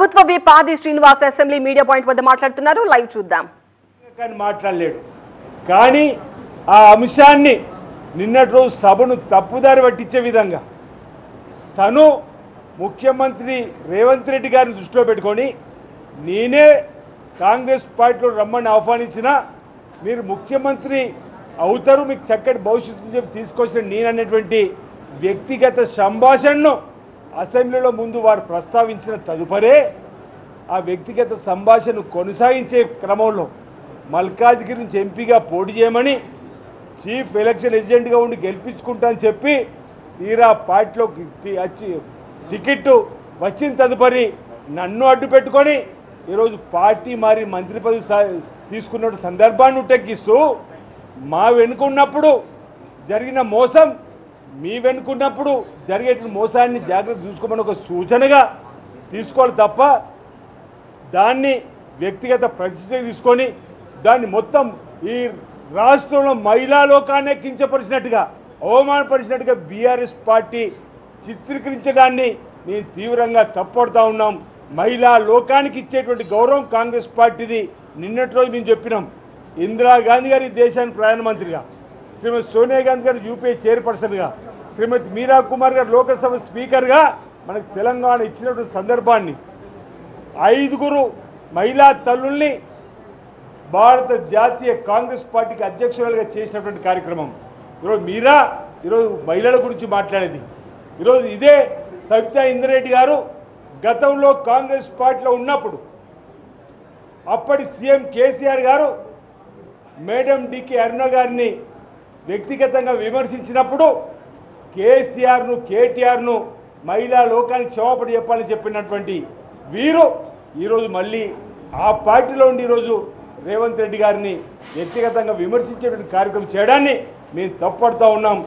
ప్రభుత్వ విప్ ఆది Srinivas assembly media point వద్ద మాట్లాడుతున్నారు. లైవ్ చూద్దాం. మాట్లాడలేడు కానీ ఆ అంశాన్ని నిన్నటి రోజు సభను తప్పుదారి పట్టించే విధంగా తను ముఖ్యమంత్రి రేవంత్ రెడ్డి గారిని దృష్టిలో పెట్టుకొని నేనే కాంగ్రెస్ పార్టీలో రమ్మని ఆహ్వానించినా మీరు ముఖ్యమంత్రి అవుతారు, మీకు చక్కటి భవిష్యత్తు చెప్పి తీసుకొచ్చిన నేననేటువంటి వ్యక్తిగత సంభాషణను అసెంబ్లీలో ముందు వారు ప్రస్తావించిన తదుపరే ఆ వ్యక్తిగత సంభాషణను కొనసాగించే క్రమంలో మల్కాజ్గిరి నుంచి ఎంపీగా పోటీ చేయమని చీఫ్ ఎలక్షన్ ఏజెంట్గా ఉండి గెలిపించుకుంటా అని చెప్పి తీరా పార్టీలోకి వచ్చి టికెట్ వచ్చిన తదుపరి నన్ను అడ్డు పెట్టుకొని ఈరోజు పార్టీ మారి మంత్రి పదవి తీసుకున్న సందర్భాన్ని ఉటెక్కిస్తూ మా వెనుకున్నప్పుడు జరిగిన మోసం మీ వెనుకున్నప్పుడు జరిగేటువంటి మోసాన్ని జాగ్రత్త చూసుకోమని ఒక సూచనగా తీసుకోవాలి తప్ప దాన్ని వ్యక్తిగత ప్రతిష్ట తీసుకొని దాన్ని మొత్తం ఈ రాష్ట్రంలో మహిళా లోకాన్ని కించపరిచినట్టుగా అవమానపరిచినట్టుగా బీఆర్ఎస్ పార్టీ చిత్రీకరించడాన్ని మేము తీవ్రంగా తప్పుపడుతూ ఉన్నాం. మహిళా లోకానికి ఇచ్చేటువంటి గౌరవం కాంగ్రెస్ పార్టీది. నిన్నటి రోజు మేము చెప్పినాం, ఇందిరాగాంధీ గారి దేశానికి ప్రధానమంత్రిగా, శ్రీమతి సోనియా గాంధీ గారు యూపీఏ చైర్పర్సన్గా, శ్రీమతి మీరా కుమార్ గారు లోక్సభ స్పీకర్గా మనకు తెలంగాణ ఇచ్చినటువంటి సందర్భాన్ని 5 మహిళా తల్లుల్ని భారత జాతీయ కాంగ్రెస్ పార్టీకి అధ్యక్షురాలుగా చేసినటువంటి కార్యక్రమం. ఈరోజు మహిళల గురించి మాట్లాడేది. ఈరోజు ఇదే సవితా ఇంద్రెడ్డి గారు గతంలో కాంగ్రెస్ పార్టీలో ఉన్నప్పుడు అప్పటి సీఎం కేసీఆర్ గారు మేడం డికే అరుణ గారిని వ్యక్తిగతంగా విమర్శించినప్పుడు కేసీఆర్ను కేటీఆర్ను మహిళా లోకానికి క్షమాపణ చెప్పాలని చెప్పినటువంటి వీరు ఈరోజు మళ్ళీ ఆ పార్టీలో ఉండి ఈరోజు రేవంత్ రెడ్డి గారిని వ్యక్తిగతంగా విమర్శించేటువంటి కార్యక్రమం చేయడాన్ని మేము తప్పుపడుతూ ఉన్నాం.